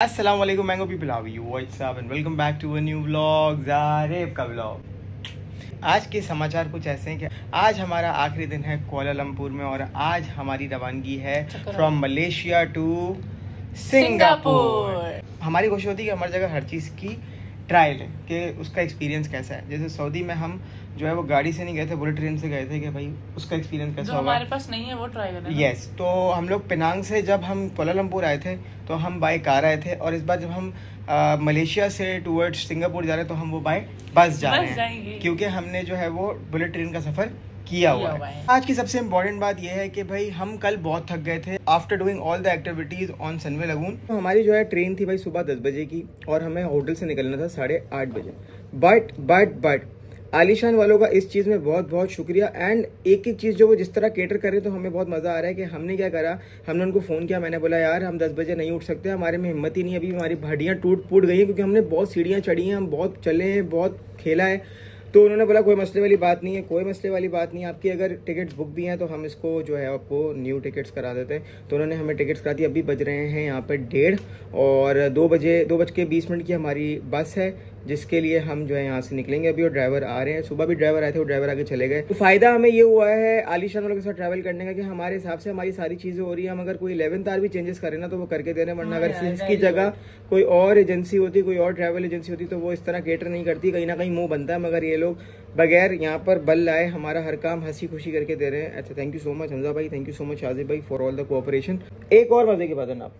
अस्सलाम वालेकुम mango people, how are you? What's up and welcome back to a new vlog, Zareb का vlog. आज के समाचार कुछ ऐसे हैं कि आज हमारा आखिरी दिन है कुआलालंपुर में और आज हमारी रवानगी है फ्रॉम मलेशिया टू सिंगापुर। हमारी कोशिश होती है कि हमारी जगह हर चीज़ की ट्रायल है कि उसका एक्सपीरियंस कैसा है। जैसे सऊदी में हम जो है वो गाड़ी से नहीं गए थे, बुलेट ट्रेन से गए थे कि भाई उसका एक्सपीरियंस कैसा होगा। हमारे पास नहीं है वो ट्राई करना। यस, तो हम लोग पेनांग से जब हम कुआलालंपुर आए थे तो हम बाय कार आए थे और इस बार जब हम मलेशिया से टूवर्ड्स सिंगापुर जा रहे हैं तो हम वो बाय बस जा रहे हैं क्योंकि हमने जो है वो बुलेट ट्रेन का सफ़र किया हुआ है। आज की सबसे इम्पोर्टेंट बात यह है कि भाई हम कल बहुत थक गए थे after doing all the activities on सनवे lagoon. तो हमारी जो है ट्रेन थी भाई सुबह 10 बजे की और हमें होटल से निकलना था 8:30 बजे। बट आलिशान वालों का इस चीज़ में बहुत बहुत शुक्रिया। एंड एक चीज़ जो वो जिस तरह केटर करे तो हमें बहुत मज़ा आ रहा है कि हमने क्या करा, हमने उनको फ़ोन किया। मैंने बोला यार हम 10 बजे नहीं उठ सकते, हमारे में हिम्मत ही नहीं, अभी हमारी हड्डियाँ टूट फूट गई हैं क्योंकि हमने बहुत सीढ़ियाँ चढ़ी हैं, हम बहुत चले हैं, बहुत खेला है। तो उन्होंने बोला कोई मसले वाली बात नहीं है, कोई मसले वाली बात नहीं है, आपकी अगर टिकट्स बुक भी हैं तो हम इसको जो है आपको न्यू टिकट्स करा देते हैं। तो उन्होंने हमें टिकट्स करा दी। अभी बज रहे हैं यहाँ पर 1:30 और 2:20 की हमारी बस है जिसके लिए हम जो है यहाँ से निकलेंगे अभी। और ड्राइवर आ रहे हैं, सुबह भी ड्राइवर आए थे, वो ड्राइवर आगे चले गए। तो फायदा हमें ये हुआ है आलिशान वालों के साथ ट्रैवल करने का कि हमारे हिसाब से हमारी सारी चीज़ें हो रही है। हम अगर कोई 11th आवर भी चेंजेस करें ना तो वो करके दे रहे हैं, वरना अगर इसकी जगह कोई और एजेंसी होती, कोई और ट्रैवल एजेंसी होती तो वो इस तरह केटर नहीं करती, कहीं ना कहीं मुंह बनता है। मगर ये लोग बगैर यहाँ पर बल लाए हमारा हर काम हंसी खुशी करके दे रहे हैं। अच्छा, thank you so much Hamza भाई, thank you so much Shajib भाई फॉर ऑल द कोऑपरेशन। एक और मजे की बात है ना,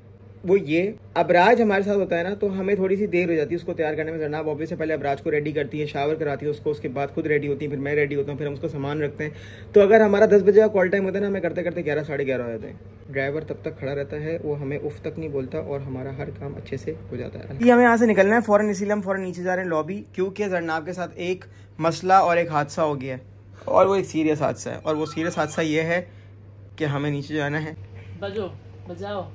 वो ये अबराज हमारे साथ होता है ना तो हमें थोड़ी सी देर हो जाती है उसको तैयार करने में। जनाब ऑब्वियस से पहले अबराज को रेडी करती है, शावर कराती है उसको, उसके बाद खुद रेडी होती है, फिर मैं रेडी होता हूँ, फिर हम उसको सामान रखते हैं। तो अगर हमारा 10 बजे का कॉल टाइम होता है ना, हमें करते करते 11 साढ़े 11 हो जाते हैं। ड्राइवर तब तक खड़ा रहता है, वो हमें उफ तक नहीं बोलता और हमारा हर काम अच्छे से हो जाता है। हमें यहाँ से निकलना है फ़ौरन, इसीलिए हम फ़ौरन नीचे जा रहे हैं लॉबी, क्योंकि जरनाब के साथ एक मसला और एक हादसा हो गया है और वो एक सीरियस हादसा है। और वो सीरियस हादसा ये है कि हमें नीचे जाना है। बजाओ।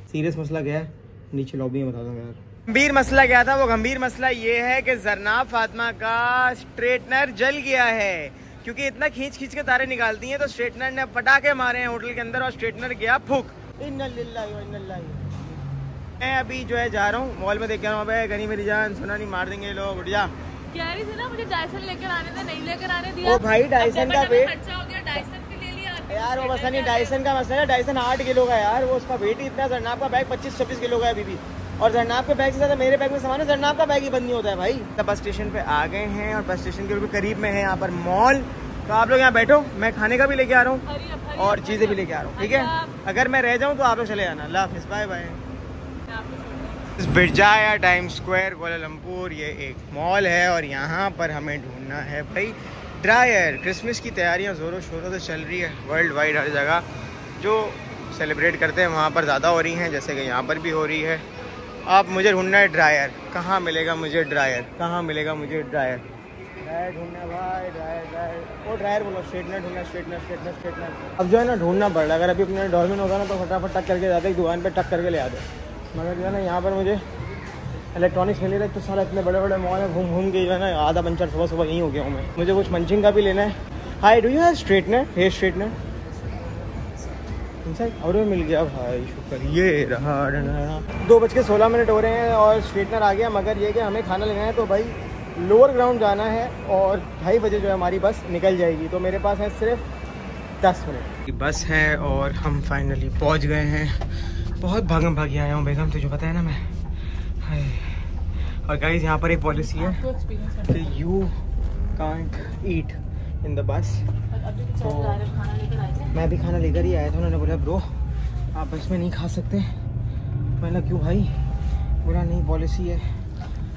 सीरियस मसला क्या है नीचे लॉबी में बता दूंगा यार। गंभीर मसला क्या था? वो गंभीर मसला ये है कि जरनाब फातिमा का स्ट्रेटनर जल गया है क्योंकि इतना खींच खींच के तारे निकालती हैं तो स्ट्रेटनर ने पटाखे मारे हैं होटल के अंदर और स्ट्रेटनर गया फूक। मैं अभी जो है जा रहा हूँ मॉल में, देख रहा हूँ गनी मेरी जान, सुना नहीं मार देंगे लोग। उठ जा। कह रही थी ना मुझे डायसन लेकर आने थे, नहीं लेकर आने दिया। ओ भाई डायसन का वेट खर्चा हो गया, डायसन भी ले लिया यार। वो मसला नहीं, डायसन का मसला है, डायसन 8 किलो का यार, वो उसका वेट ही इतना। जरनाब का बैग 25-26 किलो का है अभी भी, और जरनाब के बैग से ज्यादा मेरे बैग में सामान है, जरनाब का बैग ही बंद नहीं होता है भाई। तो बस स्टेशन पे आ गए हैं और बस स्टेशन के करीब में है यहाँ पर मॉल। तो आप लोग यहाँ बैठो, मैं खाने का भी लेके आ रहा हूँ और चीजें भी लेके आ रहा हूँ, ठीक है? अगर मैं रह जाऊँ तो आप लोग चले जाना। अल्लाह हाफिज़, bye bye. Berjaya time square Kuala Lumpur, ये एक मॉल है और यहाँ पर हमें ढूंढना है भाई ड्रायर। क्रिसमस की तैयारियाँ ज़ोरों शोरों से चल रही है वर्ल्ड वाइड, हर जगह जो सेलिब्रेट करते हैं वहाँ पर ज़्यादा हो रही हैं, जैसे कि यहाँ पर भी हो रही है। अब मुझे ढूंढना है ड्रायर। कहाँ मिलेगा मुझे ड्रायर? कहाँ मिलेगा मुझे ड्रायर? ड्रायर ढूंढना भाई, ड्रायर वो ड्रायर बोलो, स्ट्रेटनर ढूंढना, स्ट्रेटनर। अब जो है ना ढूंढना पड़ रहा है। अगर अभी अपने डॉल्फिन होगा ना तो फटाफट टक करके जाते, एक दुकान पर टक करके ले आते। मगर जो है ना यहाँ पर मुझे इलेक्ट्रॉनिक्स मिल रहा है तो सारा इतने बड़े बड़े मॉल में घूम घूम के जो है ना आधा पंचर सुबह यहीं हो गया हूँ मैं। मुझे कुछ मंचिंग का भी लेना है। Hi, do you have straightener, hair straightener? और मिल गया भाई, शुक्र। ये रहा 2:16 हो रहे हैं और स्ट्रेटनर आ गया। मगर ये कि हमें खाना लेना है तो भाई लोअर ग्राउंड जाना है और 2:30 बजे जो है हमारी बस निकल जाएगी। तो मेरे पास है सिर्फ 10 मिनट की बस है और हम फाइनली पहुँच गए हैं। बहुत भागम भागी आया हूँ बेगम, तुझे पता है ना मैं। और गाइस यहाँ पर एक पॉलिसी है कि you can't eat in the bus. तो मैं भी खाना लेकर ही आया था, उन्होंने बोला ब्रो आप बस में नहीं खा सकते। मैंने क्यों भाई? बोला नहीं पॉलिसी है।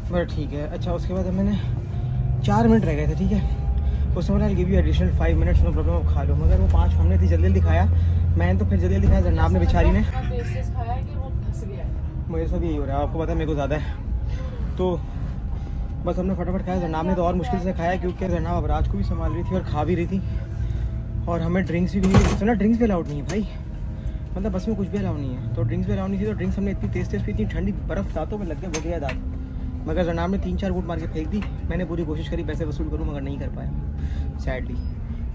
बोला ठीक है। अच्छा, उसके बाद मैंने 4 मिनट रह गए थे, ठीक है? उसने बोला give you additional 5 minutes, no problem, आप खा लो। मगर वो 5 हमने थी जल्दी दिखाया, मैंने तो फिर जल्दी दिखाया। जरनाब ने बेचारी ने, मुझे सब यही हो रहा है, आपको पता है मेरे को ज़्यादा है। तो बस हमने फटाफट खाया। जरनाब ने तो और मुश्किल से खाया क्योंकि जरनाब अबराज को भी संभाल रही थी और खा भी रही थी। और हमें ड्रिंक्स भी नहीं, सुना ड्रिंक्स भी अलाउड नहीं है भाई, मतलब बस में कुछ भी अलाउ नहीं है। तो ड्रिंक्स भी अलाउ नहीं थी, तो ड्रिंक्स हमने इतनी तेज़ पी, इतनी ठंडी बर्फ़ दांतों में लग गया, हो गया दांत। मगर जरनाब ने 3-4 घूंट मार के फेंक दी। मैंने पूरी कोशिश करी पैसे वसूल करूँ मगर नहीं कर पाया सैडली।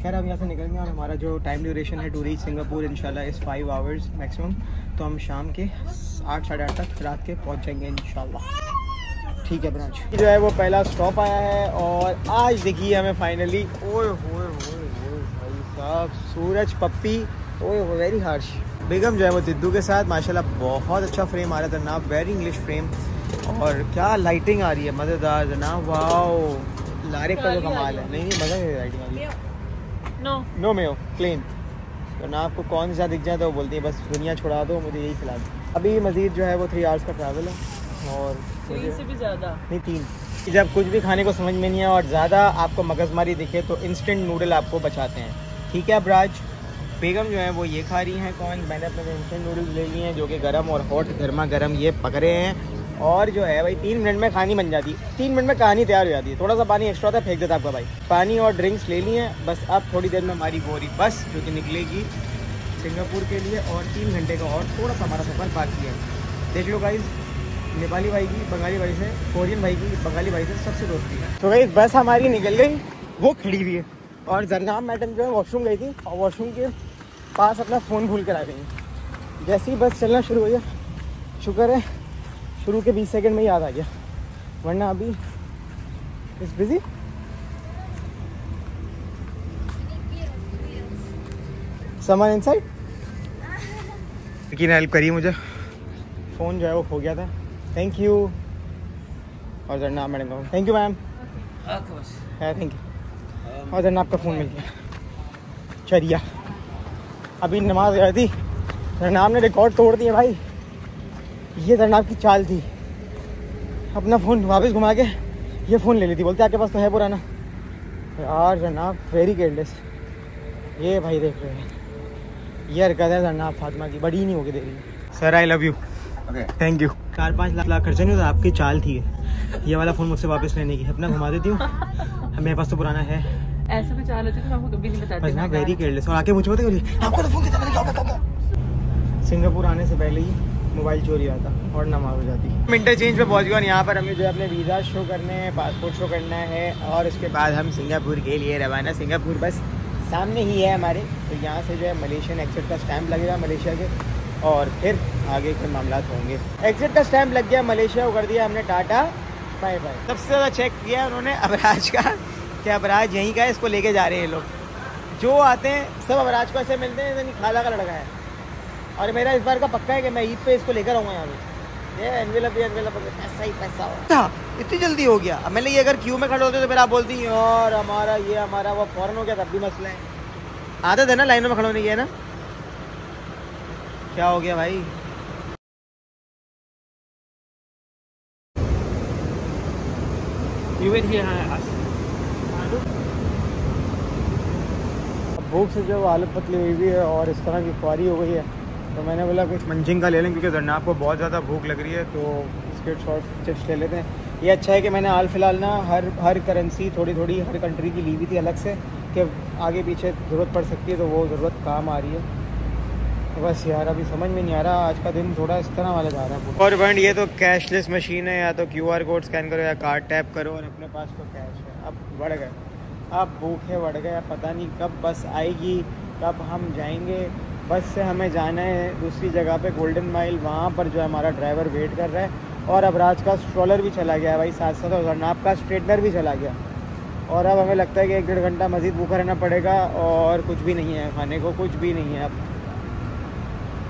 खैर अब यहाँ से निकल गए और हमारा जो टाइम ड्यूरेशन है टू रीच सिंगापुर इंशाल्लाह इज़ 5 आवर्स मैक्सिमम। तो हम शाम के 8 साढ़े 8 तक रात के पहुंच जाएंगे इंशाल्लाह। ठीक है ब्रांच जो है वो पहला स्टॉप आया है और आज देखिए हमें फाइनली ओए होए भाई साहब सूरज पप्पी ओए हो वेरी हार्श बेगम जो है वो दिद्दू के साथ माशाल्लाह बहुत अच्छा फ्रेम आ रहा था जनाब, वेरी इंग्लिश फ्रेम और क्या लाइटिंग आ रही है मज़ेदार जनाब। वाओ लारिक का जो कमाल है। नहीं मज़ा है लाइटिंग आ रही है। नो मेयो प्लेन तो ना आपको कौन सा दिख जाए तो वो बोलती है बस दुनिया छुड़ा दो मुझे यही खिला दो। अभी मज़ीद जो है वो 3 आवर्स का ट्रैवल है और 3 से भी ज़्यादा नहीं 3। जब कुछ भी खाने को समझ में नहीं है और ज़्यादा आपको मगजमारी दिखे तो इंस्टेंट नूडल आपको बचाते हैं। ठीक है अबराज बेगम जो है वो ये खा रही हैं कौन, मैंने अपने इंस्टेंट नूडल्स ले लिए हैं जो कि गर्म और हॉट गर्मा गर्म ये पकड़े हैं और जो है भाई 3 मिनट में खानी बन जाती है, 3 मिनट में कहानी तैयार हो जाती है। थोड़ा सा पानी एक्स्ट्रा था फेंक देता आपका भाई। पानी और ड्रिंक्स ले लिए हैं बस अब थोड़ी देर में हमारी गोरी बस जो कि निकलेगी सिंगापुर के लिए और 3 घंटे का और थोड़ा सा हमारा सफ़र बाकी है। देख लो गाइस नेपाली भाई की बंगाली भाई से, कोरियन भाई की बंगाली भाई से सबसे दोस्ती है। तो गाइस बस हमारी निकल गई, वो खड़ी हुई है और जरनाम मैडम जो है वॉशरूम गई थी और वॉशरूम के पास अपना फ़ोन भूल कर आ गई। जैसे ही बस चलना शुरू हो गया शुक्र है शुरू के 20 सेकंड में याद आ गया वरना अभी इट्स बिजी। समवन इनसाइड लेकिन हेल्प करिए मुझे, फ़ोन जो है वो खो गया था। थैंक यू और जरनाब मैडम का थैंक यू मैम है थैंक यू और जरनाब का फ़ोन मिल गया। चलिए अभी नमाज आई थी जरनाब ने रिकॉर्ड तोड़ दिया भाई, ये जरनाब की चाल थी। अपना फ़ोन वापस घुमा के ये फ़ोन ले ली थी, बोलते आपके पास तो है पुराना यार। जरनाब वेरी केयरलेस। ये भाई देख रहे हैं ये हरकत है जरनाब फातिमा की, बड़ी ही नहीं होगी दे रही। Sir I love you thank you. 4-5 lakh खर्चा नहीं होता, आपकी चाल थी ये वाला फ़ोन मुझसे वापस लेने की। अपना घुमा देती हूँ मेरे पास तो पुराना है। ऐसा भी चाल होती है तो आपको कभी नहीं बताती ना वेरी केयरलेस। और आके मुझे पता आपको तो फ़ोन देता मैंने क्या बताऊंगा। सिंगापुर आने से पहले ही मोबाइल चोरी हुआ था और नमाज हो जाती। इंटरचेंज पे पहुंच गया और यहाँ पर हमें जो है अपने वीज़ा शो करने हैं, पासपोर्ट शो करना है और उसके बाद हम सिंगापुर के लिए रवाना। सिंगापुर बस सामने ही है हमारे, तो यहाँ से जो है मलेशियन एग्जिट का स्टैंप लगेगा मलेशिया के और फिर आगे के मामला होंगे। एग्जिट का स्टैंप लग गया, मलेशिया को कर दिया हमने टाटा बाय बाय। सबसे ज़्यादा चेक किया उन्होंने अबराज का कि अबराज यहीं का है, इसको लेके जा रहे हैं लोग। जो आते हैं सब अबराज को ऐसे मिलते हैं खाला का लड़का है और मेरा इस बार का पक्का है कि मैं ईद पे इसको लेकर आऊँगा यहाँ पे। ये एनवेलप पैसा ही पैसा हो इतनी जल्दी हो गया। अब मैंने ये अगर क्यू में खड़े होते तो फिर आप बोलती और हमारा वो फौरन हो गया तब भी मसला है। आदत है ना लाइनों में खड़े होने की, है ना। क्या हो गया भाई। भूख से जो हालत पतली हुई हुई है और इस तरह की ख्वारी हो गई है तो मैंने बोला कुछ मंचिंग का ले लें क्योंकि जरनाब को बहुत ज़्यादा भूख लग रही है तो बिस्किट्स और चिप्स ले लेते हैं। ये अच्छा है कि मैंने हाल फिलहाल ना हर करेंसी थोड़ी थोड़ी हर कंट्री की ली हुई थी अलग से कि आगे पीछे ज़रूरत पड़ सकती है तो वो ज़रूरत काम आ रही है। तो बस यार अभी समझ में नहीं आ रहा, आज का दिन थोड़ा इस तरह वाला जा रहा है। और बंड ये तो कैशलेस मशीन है, या तो QR कोड स्कैन करो या कार्ड टैप करो और अपने पास तो कैश है। अब बढ़ गए, अब भूखे बढ़ गए, पता नहीं कब बस आएगी कब हम जाएंगे। बस से हमें जाना है दूसरी जगह पे गोल्डन माइल, वहाँ पर जो है हमारा ड्राइवर वेट कर रहा है और अब राज का स्ट्रॉलर भी चला गया है भाई, साथ साथ जरनाब का स्ट्रेटनर भी चला गया और अब हमें लगता है कि 1-1.5 घंटा मज़ीद भूखा रहना पड़ेगा और कुछ भी नहीं है खाने को, कुछ भी नहीं है। अब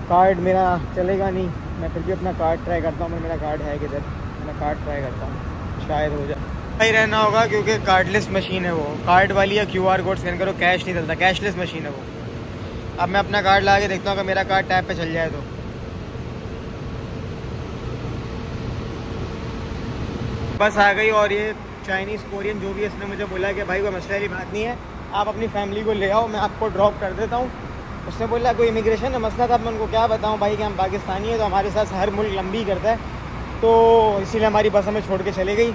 कार्ड मेरा चलेगा नहीं, मैं फिर भी अपना कार्ड ट्राई करता हूँ। मेरा कार्ड है किधर, मैं कार्ड ट्राई करता हूँ शायद हो जाए। ही रहना होगा क्योंकि कार्डलेस मशीन है वो, कार्ड वाली या QR कोड स्कैन करो, कैश नहीं चलता, कैशलेस मशीन है वो। अब मैं अपना कार्ड ला के देखता हूँ अगर मेरा कार्ड टैप पे चल जाए तो। बस आ गई और ये चाइनीज़ कोरियन जो भी है इसने मुझे बोला कि भाई कोई मसले वाली बात नहीं है, आप अपनी फैमिली को ले आओ, मैं आपको ड्रॉप कर देता हूँ। उसने बोला कोई इमिग्रेशन का मसला था। अब मैं उनको क्या बताऊँ भाई कि हम पाकिस्तानी है तो हमारे साथ हर मुल्क लंबी करता है, तो इसीलिए हमारी बस हमें छोड़ के चले गई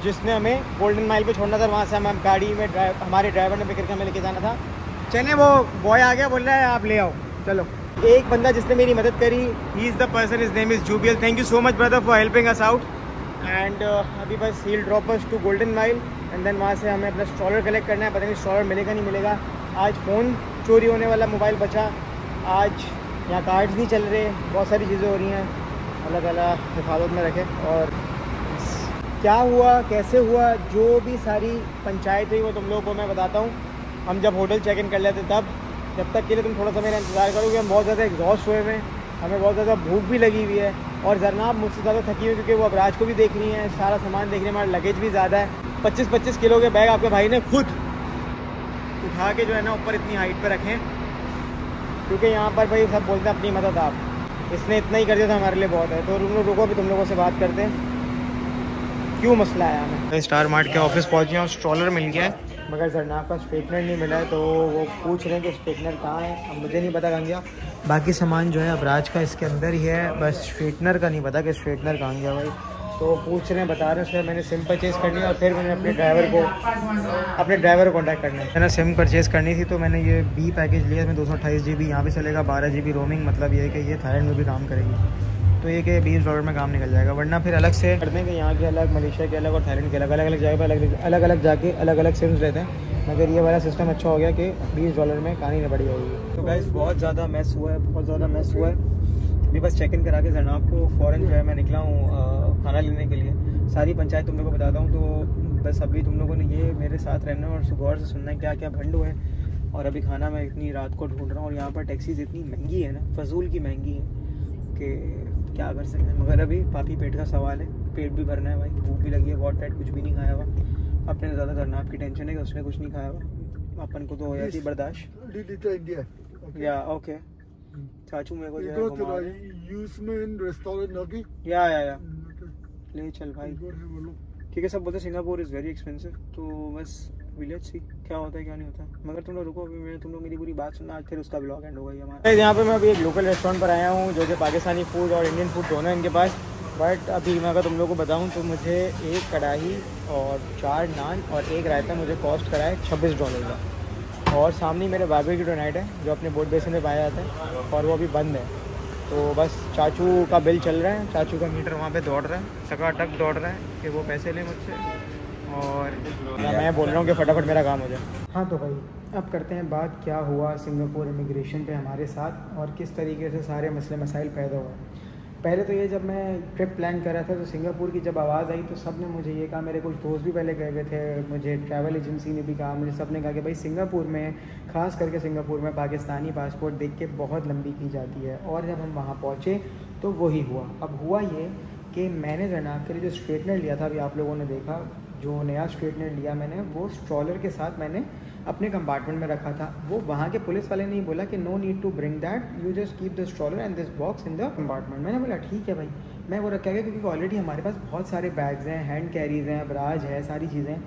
जिसने हमें गोल्डन माइल पे छोड़ना था। वहाँ से हम गाड़ी में हमारे ड्राइवर ने पिक करके हमें लेके जाना था। चले वो बॉय आ गया, बोल रहा है आप ले आओ चलो। एक बंदा जिसने मेरी मदद करी, he is the person, his name is Jubiel. Thank you so much brother for helping us out. And अभी बस he will drop us to Golden Mile and then वहाँ से हमें अपना स्ट्रॉलर कलेक्ट करना है। पता नहीं स्ट्रॉलर मिलेगा नहीं मिलेगा। आज फ़ोन चोरी होने वाला मोबाइल बचा, आज यहाँ कार्ड्स नहीं चल रहे, बहुत सारी चीज़ें हो रही हैं, अलग अलग हिफाजत में रखें। और क्या हुआ कैसे हुआ, जो भी सारी पंचायत हुई वो तुम लोगों को मैं बताता हूँ। हम जब होटल चेक इन कर लेते तब, जब तक के लिए तुम थोड़ा सा मेरा इंतज़ार करोगे। हम बहुत ज़्यादा एग्जॉस्ट हुए हैं, हमें बहुत ज़्यादा भूख भी लगी हुई है और जरनाब मुझसे ज़्यादा थकी हुई क्योंकि वो अबराज को भी देख रही हैं, सारा सामान देख रही है, हमारा लगेज भी ज़्यादा है। 25-25 किलो के बैग आपके भाई ने खुद उठा के जो है ना ऊपर इतनी हाइट पर रखें, क्योंकि यहाँ पर भाई सब बोलते हैं अपनी मदद आप, इसने इतना ही कर दिया था हमारे लिए बहुत है। तो रुको भी तुम लोगों से बात करते हैं क्यों मसला आया हमें। स्टार मार्ट के ऑफिस पहुँचे और स्ट्रॉलर मिल गया है, मगर जरनाब का स्ट्रेटनर नहीं मिला है। तो वो पूछ रहे हैं कि स्ट्रेटनर कहाँ है, अब मुझे नहीं पता कहाँ गया। बाकी सामान जो है अबराज का इसके अंदर ही है, बस स्ट्रेटनर का नहीं पता कि स्ट्रेटनर कहाँ गया भाई। तो पूछ रहे हैं, बता रहे हैं। उसमें मैंने सिम परचेज़ करनी है और फिर मैंने अपने ड्राइवर को कॉन्टैक्ट करना है ना। सिम परचेज़ करनी थी तो मैंने ये बी पैकेज लिया, इसमें 228 GB यहाँ पे चलेगा, 12 GB रोमिंग। मतलब ये है कि ये थाईलैंड में भी काम करेगी, तो ये कि $20 में काम निकल जाएगा। वरना फिर अलग से कर देंगे, यहाँ के अलग, मलेशिया के अलग और थाईलैंड के अलग अलग जगह पर अलग जाके अलग अलग सिम्स लेते हैं। मगर ये वाला सिस्टम अच्छा हो गया कि $20 में कहानी नहीं बढ़ी होगी। तो गाइस बहुत ज़्यादा मैस हुआ है, बहुत ज़्यादा मैस हुआ है। अभी बस चेक इन करा के जरनाब को फ़ौरन जो है मैं निकला हूँ खाना लेने के लिए। सारी पंचायत तुम लोगों को बताता हूँ। तो बस अभी तुम लोगों ने ये मेरे साथ रहना और गौर से सुनना है क्या क्या भंड हुए। और अभी खाना मैं इतनी रात को ढूंढ रहा हूँ और यहाँ पर टैक्सीज इतनी महंगी है ना, फजूल की महंगी है कि क्या कर सकते हैं। मगर अभी पापी पेट का सवाल है, पेट भी भरना है भाई, भूख भी लगी है, बहुत टाइट, कुछ भी नहीं खाया हुआ। अपने ज़्यादा जरनाब की टेंशन है कि उसने कुछ नहीं खाया हुआ, अपन को तो हो जाती बर्दाश्त। या ओके चाचू मेरे को या ले चल भाई, क्योंकि सब बोलते सिंगापुर इज़ वेरी एक्सपेंसिव। तो बस लेट्स सी क्या होता है क्या नहीं होता। मगर तुम लोग रुको, अभी तुम लोग मेरी पूरी बात सुनना, आज फिर उसका ब्लॉग एंड होगा हमारा। यहाँ पे मैं अभी एक लोकल रेस्टोरेंट पर आया हूँ जो कि पाकिस्तानी फूड और इंडियन फूड दोनों है इनके पास। बट अभी मैं अगर तुम लोग को बताऊँ तो मुझे एक कढ़ाई और 4 नान और एक रायता मुझे कॉस्ट करा है $26 का। और सामने मेरे बारबेक्यू डोनाइट है जो अपने बोट बेसिन में पाया जाता है और वो अभी बंद है। तो बस चाचू का बिल चल रहा है, चाचू का मीटर वहाँ पे दौड़ रहा है, टकाटक दौड़ रहा है कि वो पैसे लें मुझसे और मैं बोल रहा हूँ कि फटाफट मेरा काम हो जाए। हाँ तो भाई अब करते हैं बात क्या हुआ सिंगापुर इमिग्रेशन पे हमारे साथ और किस तरीके से सारे मसले मसाइल पैदा हुए। पहले तो ये जब मैं ट्रिप प्लान कर रहा था तो सिंगापुर की जब आवाज़ आई तो सब ने मुझे ये कहा, मेरे कुछ दोस्त भी पहले गए हुए थे, मुझे ट्रैवल एजेंसी ने भी कहा, मुझे सब ने कहा कि भाई सिंगापुर में, ख़ास करके सिंगापुर में पाकिस्तानी पासपोर्ट देख के बहुत लंबी की जाती है। और जब हम वहाँ पहुँचे तो वही हुआ। अब हुआ ये कि मैंने जरनाब के लिए जो स्ट्रेटनर लिया था, अभी आप लोगों ने देखा, जो नया स्ट्रेटनर लिया मैंने वो स्ट्रॉलर के साथ मैंने अपने कंपार्टमेंट में रखा था। वो वहाँ के पुलिस वाले ने बोला कि no need to bring that, you just keep the stroller and this box in the compartment. मैंने बोला ठीक है भाई, मैं वो रखा गया क्योंकि ऑलरेडी हमारे पास बहुत सारे बैग्स हैं, हैंड कैरीज हैं, अबराज है, सारी चीज़ें।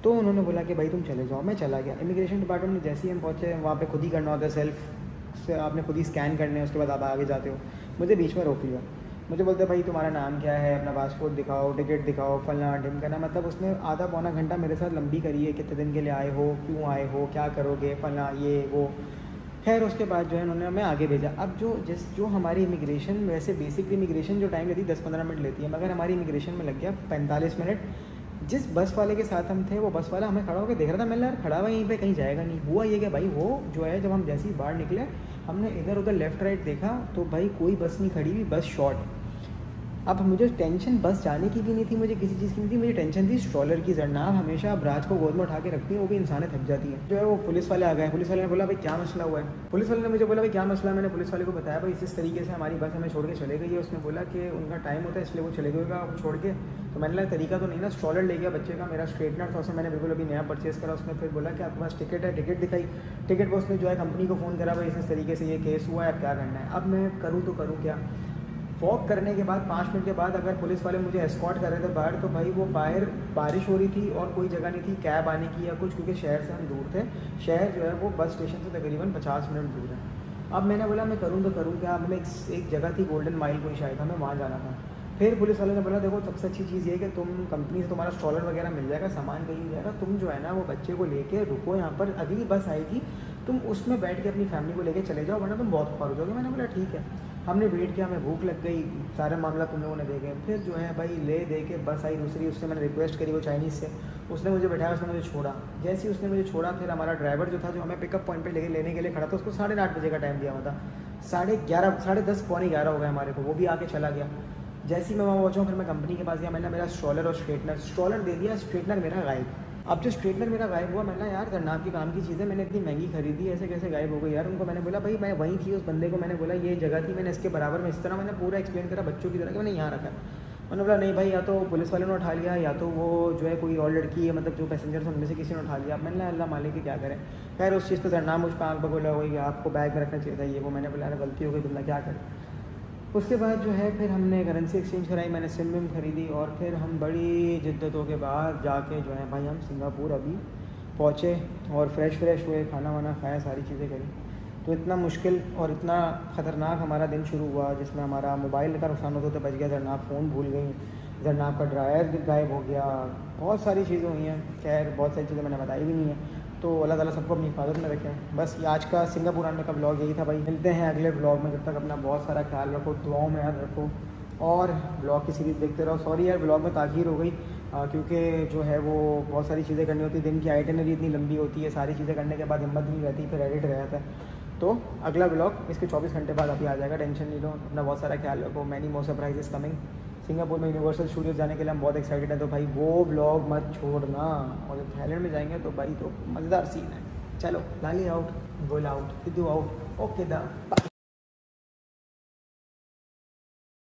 तो उन्होंने बोला कि भाई तुम चले जाओ। मैं चला गया इमिग्रेशन डिपार्टमेंट में। जैसे ही हम पहुँचे वहाँ पर खुद ही करना होता है, सेल्फ से आपने खुद ही स्कैन करने हैं, उसके बाद आप आगे जाते हो। मुझे बीच में रोक लिया, मुझे बोलते भाई तुम्हारा नाम क्या है, अपना पासपोर्ट दिखाओ, टिकट दिखाओ, फलना ढिमकना। मतलब उसने आधा पौना घंटा मेरे साथ लंबी करी है, कितने दिन के लिए आए हो, क्यों आए हो, क्या करोगे, फलना ये वो। खैर उसके बाद जो है उन्होंने हमें आगे भेजा। अब जो हमारी इमिग्रेशन, वैसे बेसिक इमिग्रेशन जो टाइम लेती है 10-15 मिनट लेती है, मगर हमारी इमिग्रेशन में लग गया 45 मिनट। जिस बस वाले के साथ हम थे वो बस वाला हमें खड़ा होकर देख रहा था। मैंने यार खड़ा हुआ यहीं पे कहीं जाएगा नहीं। हुआ ये कि भाई वो जो है जब हम जैसे ही बाहर निकले हमने इधर उधर लेफ़्ट राइट देखा तो भाई कोई बस नहीं खड़ी हुई, बस शॉर्ट। अब मुझे टेंशन बस जाने की भी नहीं थी, मुझे किसी चीज़ की नहीं थी, मुझे टेंशन थी स्ट्रॉलर की। जरनाब हमेशा अबराज को गोद में उठा के रखती है, वो भी इंसाने थक जाती है। जो है वो पुलिस वाले आ गए, पुलिस वाले ने बोला भाई क्या मसला हुआ है। पुलिस वाले ने मुझे बोला भाई क्या मसला है। मैंने पुलिस वाले को बताया भाई इस तरीके से हमारी बस हमें छोड़ के चले गई है। उसने बोला कि उनका टाइम होता है इसलिए वो चले गएगा वो छोड़ के। तो मैंने लगा तरीका तो नहीं ना, स्ट्रॉलर ले गया बच्चे का, मेरा स्ट्रेटनर था उसमें मैंने बिल्कुल अभी नया परचेज़ करा। उसने फिर बोला कि आपके पास टिकट है, टिकट दिखाई, टिकट पर उसने जो है कंपनी को फ़ोन करा भाई इस तरीके से ये केस हुआ है, अब क्या करना है। अब मैं करूँ तो करूँ क्या। वॉक करने के बाद 5 मिनट के बाद अगर पुलिस वाले मुझे एस्कॉर्ट कर रहे थे बाहर, तो भाई वो बाहर बारिश हो रही थी और कोई जगह नहीं थी कैब आने की या कुछ, क्योंकि शहर से हम दूर थे। शहर जो है वो बस स्टेशन से तकरीबन 50 मिनट दूर है। अब मैंने बोला मैं करूँ तो करूँ क्या। अब हमें एक जगह थी गोल्डन माइल कोई शायद, हमें वहाँ जाना था। फिर पुलिस वाले ने बोला देखो सबसे अच्छी चीज़ ये है कि तुम कंपनी से तुम्हारा स्ट्रॉलर वगैरह मिल जाएगा, सामान कहीं मिल जाएगा, तुम जो है ना वो बच्चे को लेके रुको यहाँ पर, अगली बस आएगी तुम उसमें बैठ के अपनी फैमिली को लेके चले जाओ, वरना तुम बहुत खुआर हो जाओगे। मैंने बोला ठीक है। हमने वेट किया, हमें भूख लग गई, सारा मामला तुम लोगों ने देखे। फिर जो है भाई ले दे के बस आई दूसरी, उससे मैंने रिक्वेस्ट करी वो चाइनीज़ से, उसने मुझे बैठाया, उसने मुझे छोड़ा। जैसे ही उसने मुझे छोड़ा फिर हमारा ड्राइवर जो था जो हमें पिकअप पॉइंट पे लेने के लिए खड़ा था, उसको 8:30 बजे का टाइम दिया हुआ था। 11:30 10:30 पौने 11 हो गए हमारे को, वो भी आके चला गया। जैसे ही मैं वहाँ पहुँचा फिर मैं कंपनी के पास गया, मैंने मेरा स्ट्रॉलर और स्ट्रेटनर दे दिया, स्ट्रेटनर मेरा गायब। अब जो स्ट्रेटनर मेरा गायब हुआ, मैंने यार जरनाब की काम की चीज़ें मैंने इतनी महंगी खरीदी, ऐसे कैसे गायब हो गई यार। उनको मैंने बोला भाई मैं वहीं थी, उस बंदे को मैंने बोला ये जगह थी, मैंने इसके बराबर में इस तरह मैंने पूरा एक्सप्लेन करा बच्चों की तरह कि मैंने यहाँ रखा। मैंने बोला नहीं भाई, या तो पुलिस वाले ने उठा लिया या तो वो जो है कोई और लड़की है, मतलब जो पैसेंजर उनमें से किसी ने उठा लिया। मैंने अल्लाह मालिक की क्या करें। खैर उस चीज़ पर जरनाब मुझ पर आँख बगोला हुई, आपको बैग में रखना चाहिए था ये वो। मैंने बोला गलती हो गई, बंदा क्या करें। उसके बाद जो है फिर हमने करेंसी एक्सचेंज कराई, मैंने सिम विम खरीदी और फिर हम बड़ी जिद्दतों के बाद जाके जो है भाई हम सिंगापुर अभी पहुँचे और फ्रेश हुए, खाना वाना खाया, सारी चीज़ें करी। तो इतना मुश्किल और इतना ख़तरनाक हमारा दिन शुरू हुआ जिसमें हमारा मोबाइल का नुकसान होता तो बच गया, जरनाब फ़ोन भूल गई, जरनाब का ड्रायर गायब हो गया, बहुत सारी चीज़ें हुई हैं। खैर बहुत सारी चीज़ें मैंने बताई भी नहीं है। तो अल्लाह ताला सबको अपनी हिफाजत में रखें। बस ये आज का सिंगापुर आने का ब्लॉग यही था भाई। मिलते हैं अगले ब्लॉग में, जब तक अपना बहुत सारा ख्याल रखो, दुआओं में याद रखो और ब्लॉग की सीरीज़ देखते रहो। सॉरी यार ब्लॉग में ताख़ीर हो गई क्योंकि जो है वो बहुत सारी चीज़ें करनी होती, दिन की आइटनरी इतनी लंबी होती है, सारी चीज़ें करने के बाद हिम्मत नहीं रहती, फिर एडिट रह जाता है। तो अगला ब्लॉग इसके 24 घंटे बाद अभी आ जाएगा, टेंशन नहीं लो, अपना बहुत सारा ख्याल रखो। Many more surprises coming. Singapore में यूनिवर्सल स्टूडियोज़ जाने के लिए हम बहुत एक्साइटेड हैं, तो भाई वो ब्लॉग मत छोड़ना। और जब थाईलैंड में जाएंगे तो भाई तो मज़ेदार सीन है। चलो लाली आउट, गोल आउट, सिद्धू आउट, ओके दा।